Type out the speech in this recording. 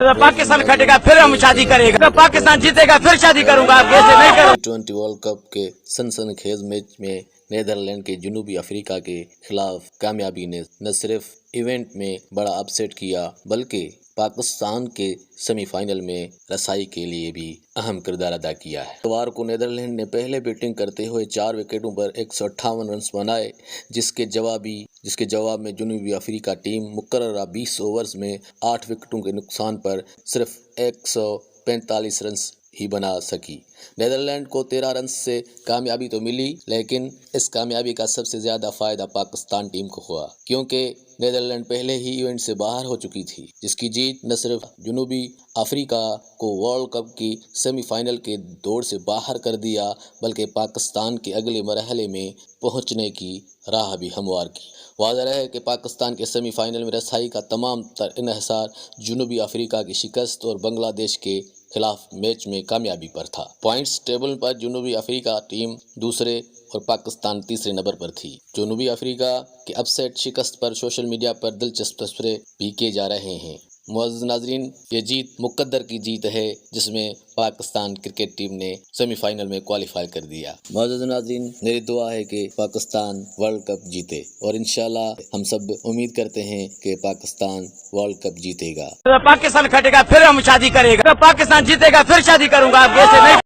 पाकिस्तान खटेगा फिर हम शादी करेगा, पाकिस्तान जीतेगा फिर शादी करूंगा, आप कैसे नहीं करूंगा। T20 वर्ल्ड कप के सनसनीखेज मैच में नीदरलैंड के जनूबी अफ्रीका के खिलाफ कामयाबी ने न सिर्फ इवेंट में बड़ा अपसेट किया बल्कि पाकिस्तान के सेमीफाइनल में रसाई के लिए भी अहम किरदार अदा किया है। इतवार को नीदरलैंड ने पहले बैटिंग करते हुए 4 विकेटों पर 158 रन बनाए, जिसके जवाब में जनूबी अफ्रीका टीम मुकर्ररा 20 ओवर्स में 8 विकेटों के नुकसान पर सिर्फ 145 रन ही बना सकी। नीदरलैंड को 13 रन से कामयाबी तो मिली, लेकिन इस कामयाबी का सबसे ज्यादा फायदा पाकिस्तान टीम को हुआ, क्योंकि नीदरलैंड पहले ही इवेंट से बाहर हो चुकी थी, जिसकी जीत न सिर्फ जनूबी अफ्रीका को वर्ल्ड कप की सेमीफाइनल के दौड़ से बाहर कर दिया, बल्कि पाकिस्तान के अगले मरहले में पहुंचने की राह भी हमवार की। वाज़ह है कि पाकिस्तान के सेमीफाइनल में रसाई का तमाम तर इन्हिसार जनूबी अफ्रीका की शिकस्त और बांग्लादेश के खिलाफ मैच में कामयाबी पर था। पॉइंट्स टेबल पर जनूबी अफ्रीका टीम दूसरे और पाकिस्तान तीसरे नंबर पर थी। जनूबी अफ्रीका के अपसेट शिकस्त पर सोशल मीडिया पर दिलचस्प तस्वीरें भी किए जा रहे हैं। मुअज़्ज़ज़ नाज़रीन, ये जीत मुक़द्दर की जीत है, जिसमें पाकिस्तान क्रिकेट टीम ने सेमीफाइनल में क्वालिफाई कर दिया। मुअज़्ज़ज़ नाज़रीन, मेरी दुआ है कि पाकिस्तान वर्ल्ड कप जीते और इंशाल्लाह हम सब उम्मीद करते हैं कि पाकिस्तान वर्ल्ड कप जीतेगा। पाकिस्तान खटेगा फिर हम शादी करेगा, पाकिस्तान जीतेगा फिर शादी करूंगा, आप कैसे नहीं